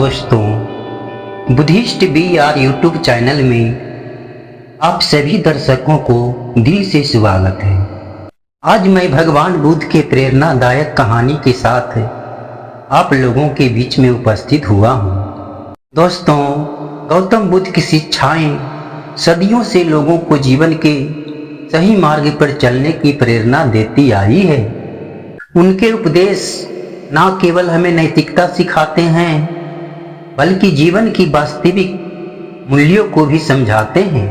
दोस्तों, Buddhist BR YouTube channel में आप सभी दर्शकों को दिल से स्वागत है। आज मैं भगवान बुद्ध के प्रेरणादायक कहानी के साथ आप लोगों के बीच में उपस्थित हुआ हूँ। दोस्तों, गौतम बुद्ध की शिक्षाएं सदियों से लोगों को जीवन के सही मार्ग पर चलने की प्रेरणा देती आई है। उनके उपदेश न केवल हमें नैतिकता सिखाते हैं बल्कि जीवन की वास्तविक मूल्यों को भी समझाते हैं।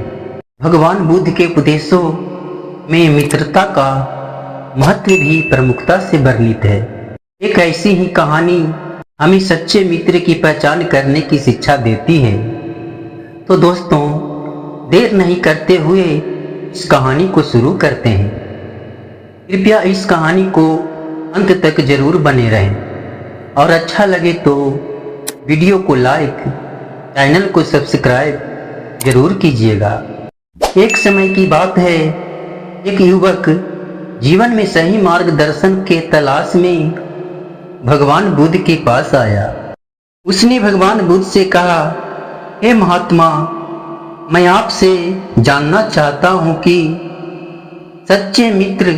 भगवान बुद्ध के उपदेशों में मित्रता का महत्व भी प्रमुखता से वर्णित है। एक ऐसी ही कहानी हमें सच्चे मित्र की पहचान करने की शिक्षा देती है। तो दोस्तों, देर नहीं करते हुए इस कहानी को शुरू करते हैं। कृपया इस कहानी को अंत तक जरूर बने रहें और अच्छा लगे तो वीडियो को लाइक, चैनल को सब्सक्राइब जरूर कीजिएगा। एक समय की बात है, एक युवक जीवन में सही मार्गदर्शन के तलाश में भगवान बुद्ध के पास आया। उसने भगवान बुद्ध से कहा, हे महात्मा, मैं आपसे जानना चाहता हूं कि सच्चे मित्र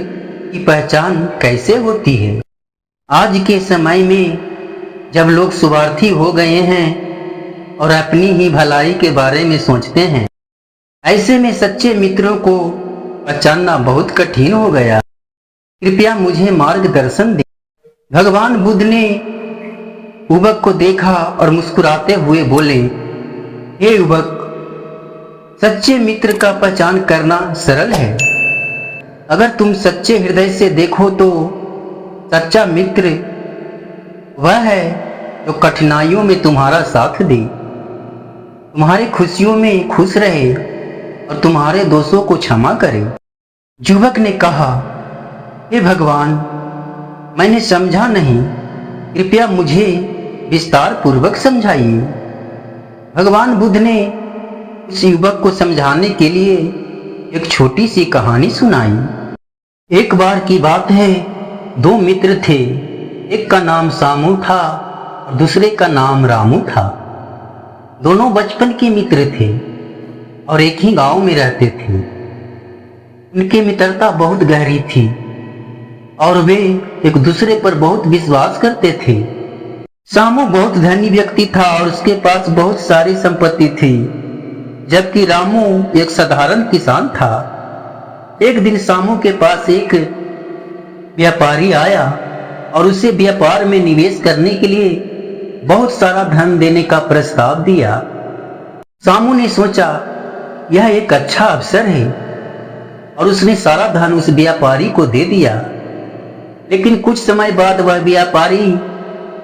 की पहचान कैसे होती है। आज के समय में जब लोग स्वार्थी हो गए हैं और अपनी ही भलाई के बारे में सोचते हैं, ऐसे में सच्चे मित्रों को पहचानना बहुत कठिन हो गया। कृपया मुझे मार्गदर्शन दें। भगवान बुद्ध ने युवक को देखा और मुस्कुराते हुए बोले, हे युवक, सच्चे मित्र का पहचान करना सरल है। अगर तुम सच्चे हृदय से देखो तो सच्चा मित्र वह है जो कठिनाइयों में तुम्हारा साथ दे, तुम्हारी खुशियों में खुश रहे और तुम्हारे दोषों को क्षमा करे। युवक ने कहा, हे भगवान, मैंने समझा नहीं, कृपया मुझे विस्तार पूर्वक समझाइए। भगवान बुद्ध ने उस युवक को समझाने के लिए एक छोटी सी कहानी सुनाई। एक बार की बात है, दो मित्र थे। एक का नाम सामू था और दूसरे का नाम रामू था। दोनों बचपन के मित्र थे और एक ही गांव में रहते थे। उनकी मित्रता बहुत गहरी थी और वे एक दूसरे पर बहुत विश्वास करते थे। सामू बहुत धनी व्यक्ति था और उसके पास बहुत सारी संपत्ति थी, जबकि रामू एक साधारण किसान था। एक दिन सामू के पास एक व्यापारी आया और उसे व्यापार में निवेश करने के लिए बहुत सारा धन देने का प्रस्ताव दिया। सामू ने सोचा, यह एक अच्छा अवसर है और उसने सारा धन उस व्यापारी को दे दिया। लेकिन कुछ समय बाद वह व्यापारी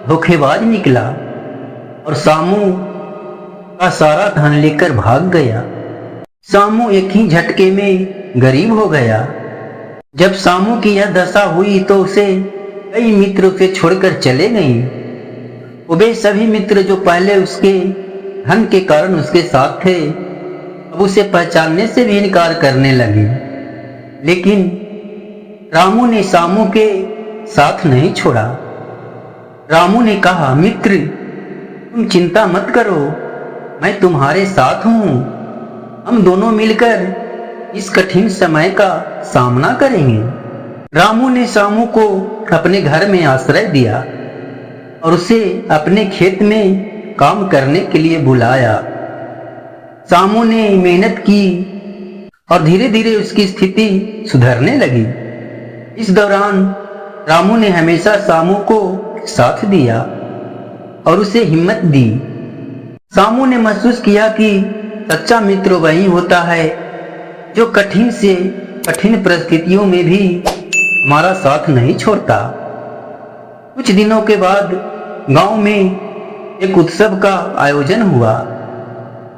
धोखेबाज निकला और सामू का सारा धन लेकर भाग गया। सामू एक ही झटके में गरीब हो गया। जब सामू की यह दशा हुई तो उसे कई मित्र उसे छोड़कर चले गए। वे सभी मित्र जो पहले उसके धन के कारण उसके साथ थे, अब उसे पहचानने से भी इनकार करने लगे। लेकिन रामू ने सामू के साथ नहीं छोड़ा। रामू ने कहा, मित्र, तुम चिंता मत करो, मैं तुम्हारे साथ हूं। हम दोनों मिलकर इस कठिन समय का सामना करेंगे। रामू ने सामू को अपने घर में आश्रय दिया और उसे अपने खेत में काम करने के लिए बुलाया। सामू ने मेहनत की और धीरे धीरे उसकी स्थिति सुधरने लगी। इस दौरान रामू ने हमेशा सामू को साथ दिया और उसे हिम्मत दी। सामू ने महसूस किया कि सच्चा मित्र वही होता है जो कठिन से कठिन परिस्थितियों में भी हमारा साथ नहीं छोड़ता। कुछ दिनों के बाद गांव में एक उत्सव का आयोजन हुआ।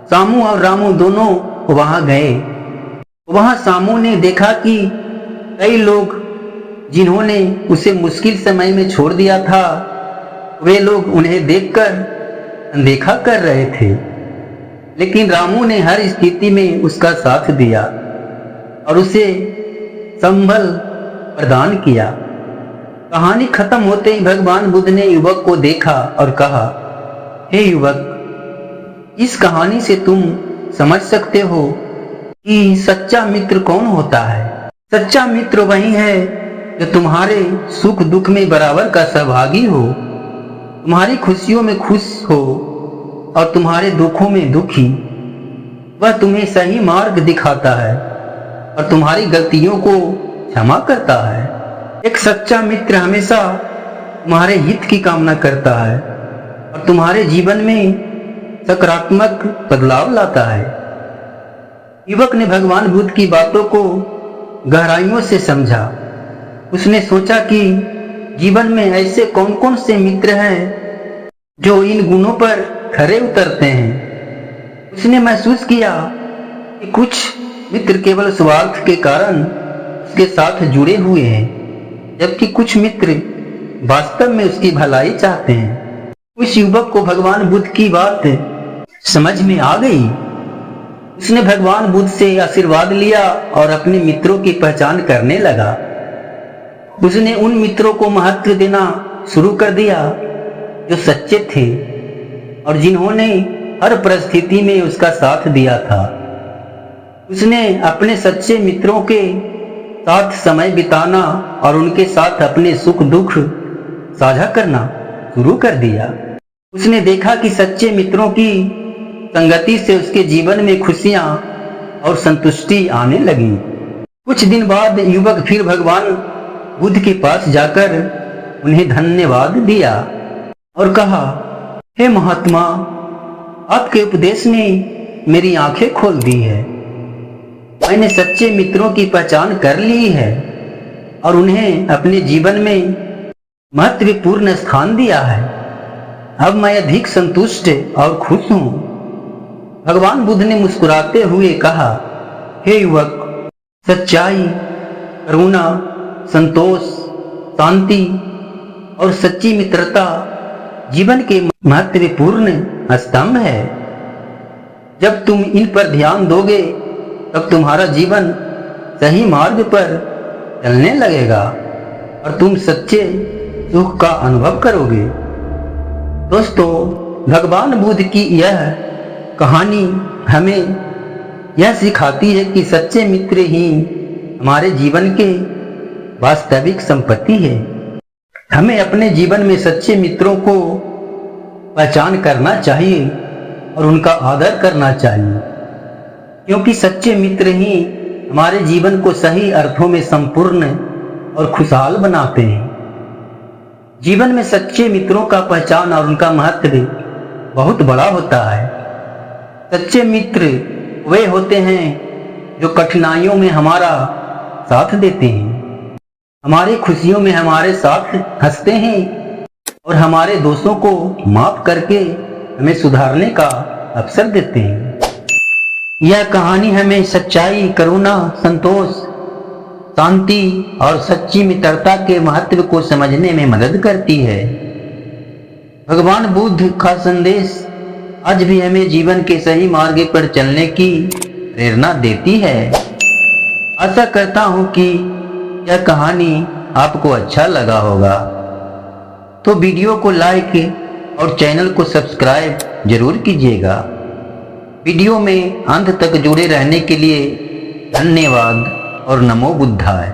सामू और रामू दोनों वहां गए। वहां सामू ने देखा कि कई लोग जिन्होंने उसे मुश्किल समय में छोड़ दिया था, वे लोग उन्हें देखकर अनदेखा कर रहे थे। लेकिन रामू ने हर स्थिति में उसका साथ दिया और उसे संबल प्रदान किया। कहानी खत्म होते ही भगवान बुद्ध ने युवक को देखा और कहा, हे युवक, इस कहानी से तुम समझ सकते हो कि सच्चा मित्र कौन होता है। सच्चा मित्र वही है जो तुम्हारे सुख दुख में बराबर का सहभागी हो, तुम्हारी खुशियों में खुश हो और तुम्हारे दुखों में दुखी। वह तुम्हें सही मार्ग दिखाता है और तुम्हारी गलतियों को क्षमा करता है। एक सच्चा मित्र हमेशा तुम्हारे हित की कामना करता है और तुम्हारे जीवन में सकारात्मक बदलाव लाता है। युवक ने भगवान बुद्ध की बातों को गहराइयों से समझा। उसने सोचा कि जीवन में ऐसे कौन कौन से मित्र हैं जो इन गुणों पर खरे उतरते हैं। उसने महसूस किया कि कुछ मित्र केवल स्वार्थ के कारण उसके साथ जुड़े हुए हैं, जबकि कुछ मित्र वास्तव में उसकी भलाई चाहते हैं। उस युवक को भगवान बुद्ध की बात समझ में आ गई। उसने भगवान बुद्ध से आशीर्वाद लिया और अपने मित्रों की पहचान करने लगा। उसने उन मित्रों को महत्व देना शुरू कर दिया जो सच्चे थे और जिन्होंने हर परिस्थिति में उसका साथ दिया था। उसने अपने सच्चे मित्रों के साथ समय बिताना और उनके साथ अपने सुख दुख साझा करना शुरू कर दिया। उसने देखा कि सच्चे मित्रों की संगति से उसके जीवन में खुशियां और संतुष्टि आने लगी। कुछ दिन बाद युवक फिर भगवान बुद्ध के पास जाकर उन्हें धन्यवाद दिया और कहा, हे महात्मा, आपके उपदेश ने मेरी आंखें खोल दी है। मैंने सच्चे मित्रों की पहचान कर ली है और उन्हें अपने जीवन में महत्वपूर्ण स्थान दिया है। अब मैं अधिक संतुष्ट और खुश हूं। भगवान बुद्ध ने मुस्कुराते हुए कहा, हे युवक, सच्चाई, करुणा, संतोष, शांति और सच्ची मित्रता जीवन के महत्वपूर्ण स्तंभ है। जब तुम इन पर ध्यान दोगे तब तुम्हारा जीवन सही मार्ग पर चलने लगेगा और तुम सच्चे सुख का अनुभव करोगे। दोस्तों, भगवान बुद्ध की यह कहानी हमें यह सिखाती है कि सच्चे मित्र ही हमारे जीवन के वास्तविक संपत्ति है। हमें अपने जीवन में सच्चे मित्रों को पहचान करना चाहिए और उनका आदर करना चाहिए, क्योंकि सच्चे मित्र ही हमारे जीवन को सही अर्थों में संपूर्ण और खुशहाल बनाते हैं। जीवन में सच्चे मित्रों का पहचान और उनका महत्व बहुत बड़ा होता है। सच्चे मित्र वे होते हैं जो कठिनाइयों में हमारा साथ देते हैं, हमारी खुशियों में हमारे साथ हंसते हैं और हमारे दोषों को माफ करके हमें सुधारने का अवसर देते हैं। यह कहानी हमें सच्चाई, करुणा, संतोष, शांति और सच्ची मित्रता के महत्व को समझने में मदद करती है। भगवान बुद्ध का संदेश आज भी हमें जीवन के सही मार्ग पर चलने की प्रेरणा देती है। आशा करता हूं कि यह कहानी आपको अच्छा लगा होगा, तो वीडियो को लाइक और चैनल को सब्सक्राइब जरूर कीजिएगा। वीडियो में अंत तक जुड़े रहने के लिए धन्यवाद और नमो बुद्धाय।